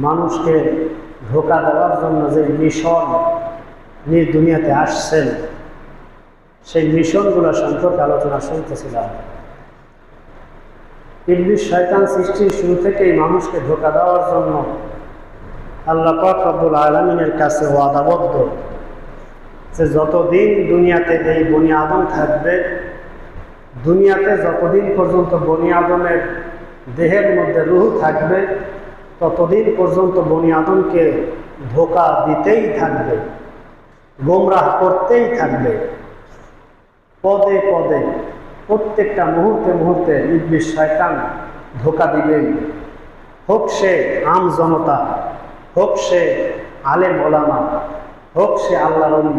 মানুষকে ধোঁকা দেওয়ার জন্য যে মিশন নিয়ে দুনিয়াতে আসছেন সেই মিশনগুলো সম্পর্কে আলোচনা শুনতেছিলাম। ইবলিস শয়তান সৃষ্টির শুরু থেকেই মানুষকে ধোঁকা দেওয়ার জন্য আল্লাহ পাক রব্বুল আলামিনের কাছে ওয়াদাবদ্ধ যে যতদিন দুনিয়াতে এই বনি আদম থাকবে, দুনিয়াতে যতদিন পর্যন্ত বনি আদমের দেহের মধ্যে রূহ থাকবে, ততদিন পর্যন্ত বনি আদমকে ধোঁকা দিতেই থাকবে, গোমরাহ করতেই থাকবে। পদে পদে প্রত্যেকটা মুহূর্তে মুহূর্তে ইবলিস শয়তান ধোঁকা দিবেন। হোক সে আম জনতা, হোক সে আলেম ওলামা, হোক সে আল্লাহর ওলি,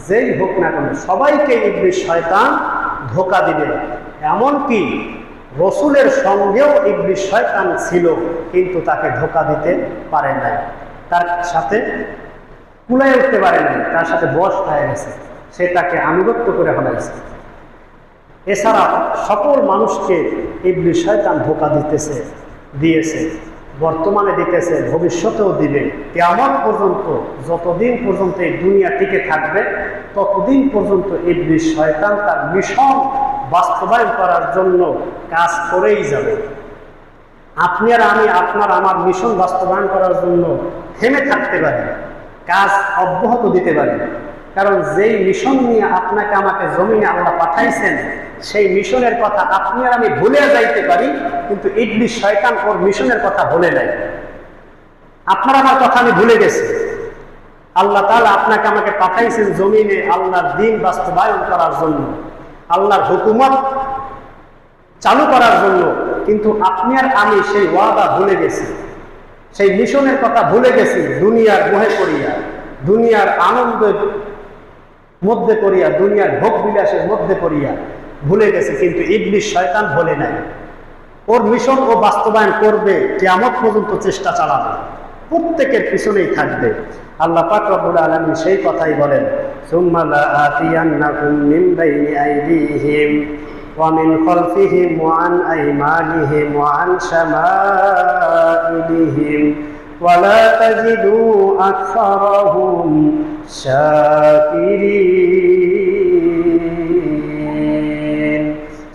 যেই হোক না কেন সবাইকে ইবলিস শয়তান ধোঁকা দিবে। এমনকি রসুলের সঙ্গেও ইবলিস শয়তান ছিল, কিন্তু তাকে ধোঁকা দিতে পারে নাই, তার সাথে কুলায় উঠতে পারে নাই, তার সাথে বশ হয়ে গেছে, সে তাকে আনুগত্য করে ফেলাইছে। এছাড়া সকল মানুষকে ইবলিস শয়তান ধোঁকা দিয়েছে, বর্তমানে দিতেছে, ভবিষ্যতেও দিবে। কিয়ামত পর্যন্ত যতদিন পর্যন্ত এই দুনিয়া টিকে থাকবে ততদিন পর্যন্ত ইবলিস শয়তান তার মিশন বাস্তবায়ন করার জন্য কাজ করেই যাবে। আপনি আর আমি, আপনার আমার মিশন বাস্তবায়ন করার জন্য থেমে থাকতে পারি, কাজ অব্যাহত দিতে পারি। কারণ যেই মিশন নিয়ে আপনাকে আমাকে জমিনে আল্লাহ পাঠাইছেন, সেই মিশনের কথা আপনি আর আমি ভুলে যাইতে পারি, কিন্তু ইবলিস শয়তান ওর মিশনের কথা ভুলে নাই। আপনার আমার কথা আমি ভুলে গেছি। আল্লাহ তাআলা আপনাকে আমাকে পাঠাইছেন জমিনে আল্লাহর দ্বীন বাস্তবায়ন করার জন্য, আল্লাহর হুকুমত চালু করার জন্য, কিন্তু আপনি আর আমি সেই ওয়াদা ভুলে গেছি, সেই মিশনের কথা ভুলে গেছি। দুনিয়ার মোহে পড়িয়া, দুনিয়ার আনন্দের মধ্যে পড়িয়া, দুনিয়ার ভোগ বিলাসের মধ্যে পড়িয়া ভুলে গেছে, কিন্তু ইবলিস শয়তান ভুলে নাই। ওর মিশন ও বাস্তবায়ন করবে, কিয়ামত পর্যন্ত চেষ্টা চালাবে, প্রত্যেকের পিছনেই থাকবে। আল্লাহ পাক রব্বুল আলামিন সেই কথাই বলেন, সুম্মা লাআতিয়ান্নাকুম মিন বাইনি আইদিহিম ওয়া মিন খালফিহিম ওয়া আন আইমানিহিম ওয়া আন শামাইলিহিম ওয়া লা তাজিদু আকসারাহুম শাকিরিন।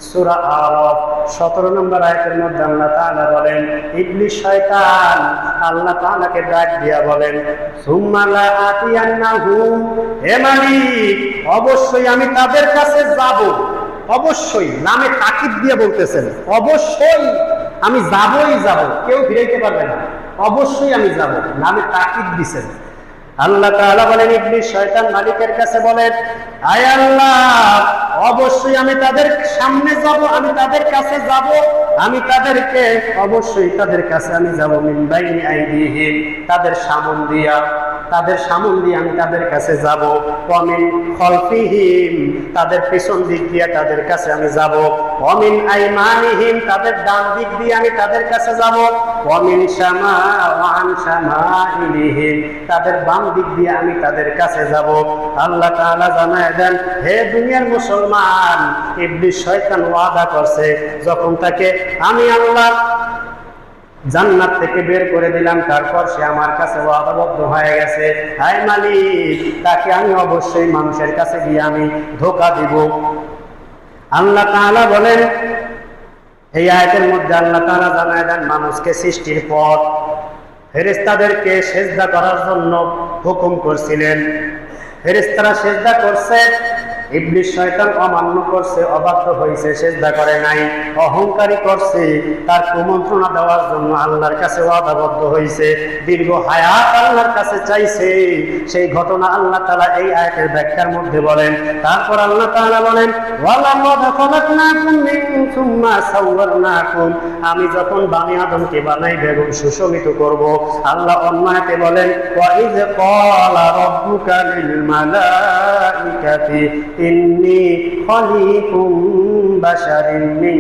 সূরা আরাফ 17 নম্বর আয়াতের মধ্যে আল্লাহ তাআলা বলেন, ইবলিস শয়তান আল্লাহ তাআলাকে ডাক দিয়া বলেন, সুম্মা লাআতিয়ান্নাহুম, হে মালিক অবশ্যই আমি তাদের কাছে যাব। অবশ্যই নামে তাকিদ দিয়ে বলতেছেন, অবশ্যই আমি যাবই যাব, কেউ ফিরাইতে পারবে না, অবশ্যই আমি যাব, নামে তাকিদ দিছেন। আল্লাহ তাআলা বলেন, ইবলিস শয়তান মালিকের কাছে বলেন, আয় আল্লাহ অবশ্যই আমি তাদের সামনে যাব, আমি তাদের কাছে যাব, আমি তাদেরকে অবশ্যই তাদের কাছে আমি যাব। মিন বাইনি আইদিহিম, তাদের সামন দিয়া আমি তাদের কাছে যাব। ওয়া মিন খালফিহিম, তাদের পিছন দিক দিয়ে তাদের কাছে আমি যাব। ওয়া মিন আইমানিহিম, তাদের ডান দিক দিয়ে আমি তাদের কাছে যাব। ওয়া মিন শামাইলিহিম, তাদের বাম দিক দিয়ে আমি তাদের কাছে যাব। আল্লাহ তাআলা জানায় দেন, হে দুনিয়ার মুসলমান, ইবলিস শয়তান ওয়াদা করছে, যখন তাকে আমি আল্লাহ জান্নাত থেকে বের করে দিলাম, তারপর সে আমার কাছে ওয়াদাবদ্ধ হয়ে গেছে, হায় মালিক তাকে আমি অবশ্যই মানুষের কাছে গিয়ে আমি ধোঁকা দিব। আল্লাহ তাআলা বলেন, এই আয়াতের মধ্যে আল্লাহ তাআলা জানায় দেন মানুষকে সৃষ্টির পর ফেরেশতাদেরকে সিজদা করার জন্য হুকুম করছিলেন। ফেরেশতারা সিজদা করছে, ইবলিস শয়তান অমান্য করছে, অবাধ্য হয়েছে, সিজদা করে নাই, অহংকারী করছে, তার কুমন্ত্রণা দেওয়ার জন্য আল্লাহর কাছে ওয়াদাবদ্ধ হয়েছে, দীর্ঘ হায়াত আল্লাহর কাছে চাইছে। সেই ঘটনা আল্লাহ তাআলা এই আয়াতের ব্যাখ্যার মধ্যে বলেন। তারপর আল্লাহ তাআলা বলেন, ওয়ালাকাদ খালাকনাকুম সুম্মা সাওয়ারনাকুম, আমি যখন বনি আদমকে বানাই এবং সুশোভিত করব। আল্লাহ অন্য আয়াতে বলেন, ওয়া ইয ক্বালা রাব্বুকা লিল মালাইকাতি ইন্নী খলিকুম বাশারিন মিন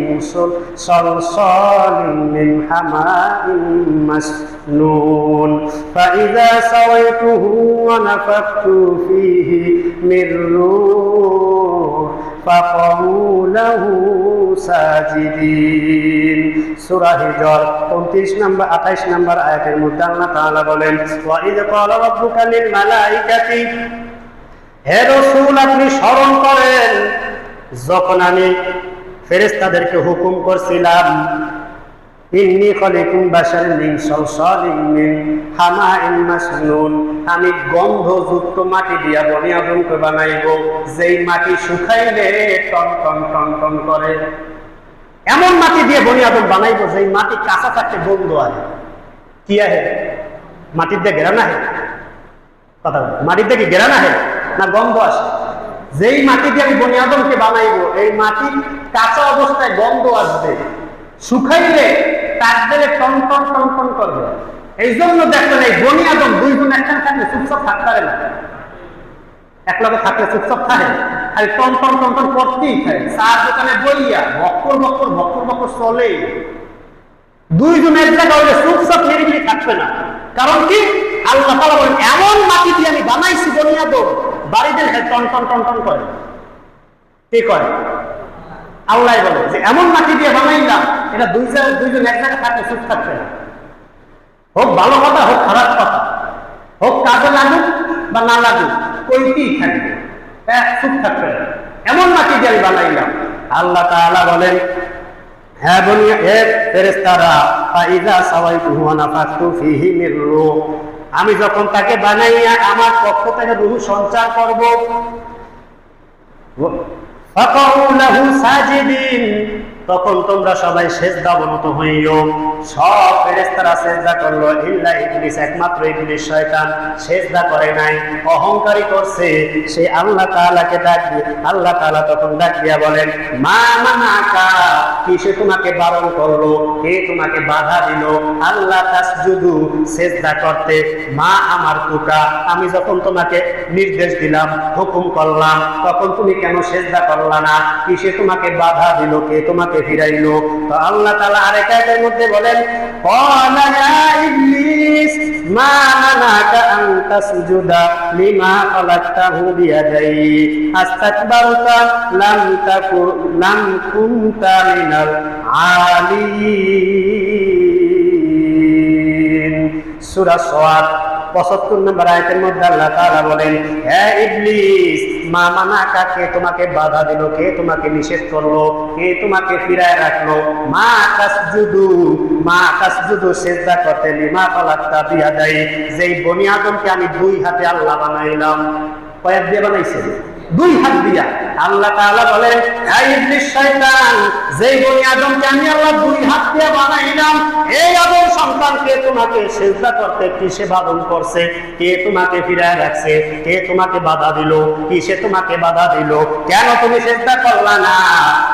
সালসালিন মিন হামাইন মাসনুন ফাইযা সাওয়াইতুহু ওয়া নাফাখতু ফীহি মির রূহি فقعوا له ساجدين সূরা হিজর 29 নম্বর 28 নম্বর আয়াতের মধ্যে আল্লাহ তাআলা বলেন ওয়াইদ ক্বালা রাব্বুকা লিল মালাইকাতি হে রাসূল আপনি স্মরণ করেন যখন আমি ফেরেশতাদেরকে হুকুম করছিলাম ইন্নী খলিকুম বাশারান মিন সালসালিন মিন হামাইন মাসনুন আমি গন্ধযুক্ত মাটি দিয়া বনি আদমকে বানাইব যেই মাটি শুকাইলে টন টন টন টন করে এমন মাটি দিয়ে বনি আদম বানাইব যেই মাটি কাঁচা থাকতে গন্ধ আসে কি আহে মাটির দিয়ে ঘেরা না হে কথা মাটির দিয়ে কি ঘেরা না হে না গন্ধ আসে যেই মাটি দিয়ে আমি বনি আদমকে বানাইব এই মাটি কাঁচা অবস্থায় গন্ধ আসবে শুকাইলে তার দিলে টন টন টন টন করবে এই জন্য দেখবেন এই বনি আদম দুইজন একসাথে থাকলে চুপচাপ থাকতে পারে না এক লগে থাকলে চুপচাপ থাকে আর টন টন টন টন করতেই থাকে চার দোকানে বইয়া বক্কর বক্কর বক্কর বক্কর চলে দুইজন এক জায়গায় হলে চুপচাপ নিরিবিলি থাকবে না কারণ কি আল্লাহ তাআলা বলেন এমন মাটি দিয়ে আমি বানাইছি বনি আদম বাড়িতে টন টন টন টন করে কি করে আল্লাহ বলে যে এমন মাটি দিয়ে বানাইলাম এটা দুইজন এক জায়গায় থাকলে চুপ থাকবে না হোক ভালো কথা হোক খারাপ কথা হোক কাজে লাগুক বা না লাগুক কইতেই থাকবে চুপ থাকবে না এমন মাটি দিয়ে বানাইলাম আল্লাহ তাআলা বলেন হ্যাঁ বনি হে ফেরেশতারা ফাইযা সাওয়াইতুহু ওয়া নাফাখতু ফীহি মির রূহ আমি যখন তাকে বানাইয়া আমার পক্ষ থেকে রূহ সঞ্চার করব ফাকাউ লাহু সাজিদিন তখন তোমরা সবাই সিজদা অবনত হইও সব ফেরেশতারা সিজদা করলো ইল্লা ইবলিস একমাত্র ইবলিস শয়তান সিজদা করে নাই অহংকারী করছে সে আল্লাহ তাআলাকে ডাক দিয়ে আল্লাহ তাআলা তখন ডাক দিয়া বলেন মা মানাকা কিসে তোমাকে বারণ করলো কে তোমাকে বাধা দিল আল্লাহ তাসজুদু সিজদা করতে মা আমার তুকা আমি যখন তোমাকে নির্দেশ দিলাম হুকুম করলাম তখন তুমি কেন সিজদা করলা না কিসে তোমাকে বাধা দিল কে তোমাকে ফিরাইলো তো আল্লাহ তাআলা আরেক আয়াতের মধ্যে বলেন ক্বালা ইয়া ইবলিস মা মানাকা আন তাসজুদা লিমা খালাকতাহু বিয়াদাই আস্তাকবারতা লাম কুনতা মিনাল আলিন সূরা সাদ 75 নম্বর আয়াতের মধ্যে আল্লাহ তাআলা বলেন হে ইবলিস মা মানাকা কে তোমাকে বাধা দিল কে তোমাকে নিষেধ করলো কে তোমাকে ফিরায় রাখলো মা তাসজুদু সিজদা করতে লিমা খালাকতা বিয়াদাই যেই বনি আদমকে আমি দুই হাতে আল্লাহ বানাইলাম কয়েক দিয়ে বানাইছে দুই হাত দিয়া আল্লাহ তাআলা বলেন হে ইবলিস শয়তান যেই বনি আদমকে আমি আল্লাহ দুই হাত দিয়ে বানাইলাম এই আদম সন্তানকে তোমাকে সিজদা করতে কিসে বারণ করছে কে তোমাকে ফিরায় রাখছে কে তোমাকে বাধা দিল কিসে তোমাকে বাধা দিল কেন তুমি সিজদা করলা না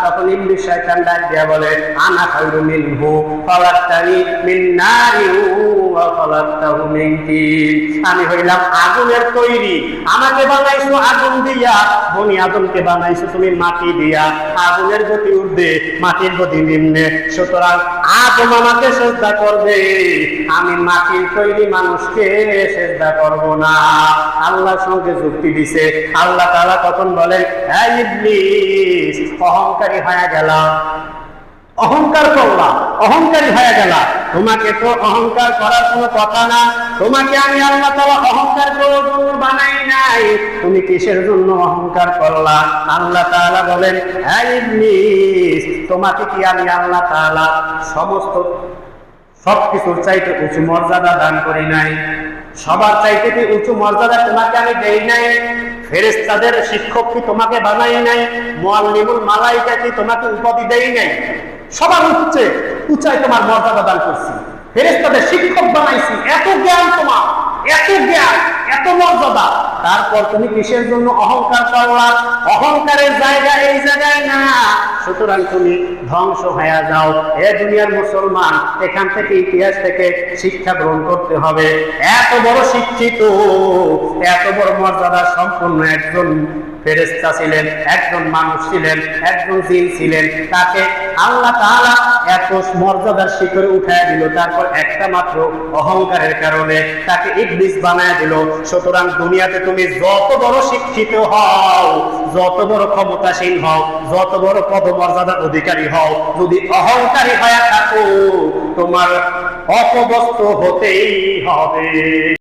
তখন ইবলিস শয়তান ডাক দিয়া বলে আনা খায়রু মিনহু খালাকতানি মিন নারি ওয়া খালাকতাহু মিন তিন আমি হইলাম আগুনের তৈরি আমাকে বানাইছো আগুন দিয়া বনি আদমকে বানাইছো তুমি মাটি দিয়া আগুনের গতি ঊর্ধ্বে মাটির গতি নিম্নে সুতরাং আদম আমাকে সিজদা করবে আমি মাটির তৈরি মানুষকে সিজদা করব না আল্লাহর সঙ্গে যুক্তি দিছে আল্লাহ তাআলা তখন বলেন হে ইবলিস অহংকারী হয়ে গেলা অহংকার করলা অহংকারী হয়ে গেলা তোমাকে তো অহংকার করার কোনো কথা না তোমাকে আমি আল্লাহ তাআলা অহংকার করার জন্য বানাই নাই তুমি কিসের জন্য অহংকার করলা আল্লাহ তাআলা বলেন হে ইবলিস তোমাকে কি আমি আল্লাহ তাআলা সমস্ত সবকিছুর চাইতে উঁচু মর্যাদা দান করি নাই সবার চাইতে কি উঁচু মর্যাদা তোমাকে আমি দেই নাই ফেরেশতাদের শিক্ষক কি তোমাকে বানাই নাই মুআল্লিমুল মালায়েকা কি তোমাকে উপাধি দেই নাই সবার উচ্চায় তোমার মর্যাদা দান করছি ফেরেশতাদের শিক্ষক বানাইছি এত জ্ঞান তোমার এত জ্ঞান এত মর্যাদা তারপর তুমি কিসের জন্য অহংকার করলা অহংকারের জায়গা এই জায়গায় না সুতরাং তুমি ধ্বংস হয়ে যাও এ দুনিয়ার মুসলমান এখান থেকে ইতিহাস থেকে শিক্ষা গ্রহণ করতে হবে এত বড় শিক্ষিত এত বড় মর্যাদা সম্পন্ন একজন ফেরেশতা ছিলেন একজন মানুষ ছিলেন একজন জিন ছিলেন তাকে আল্লাহ তাআলা এত মর্যাদার শিখরে উঠায় দিল তারপর একটা মাত্র অহংকারের কারণে তাকে ইবলিস বানায় দিল সুতরাং দুনিয়াতে তুমি তুমি যত বড় শিক্ষিত হও, যত বড় ক্ষমতাসীন হও, যত বড় পদমর্যাদার অধিকারী হও, যদি অহংকারী হয়ে থাকো, তোমার অপদস্থ হতেই হবে।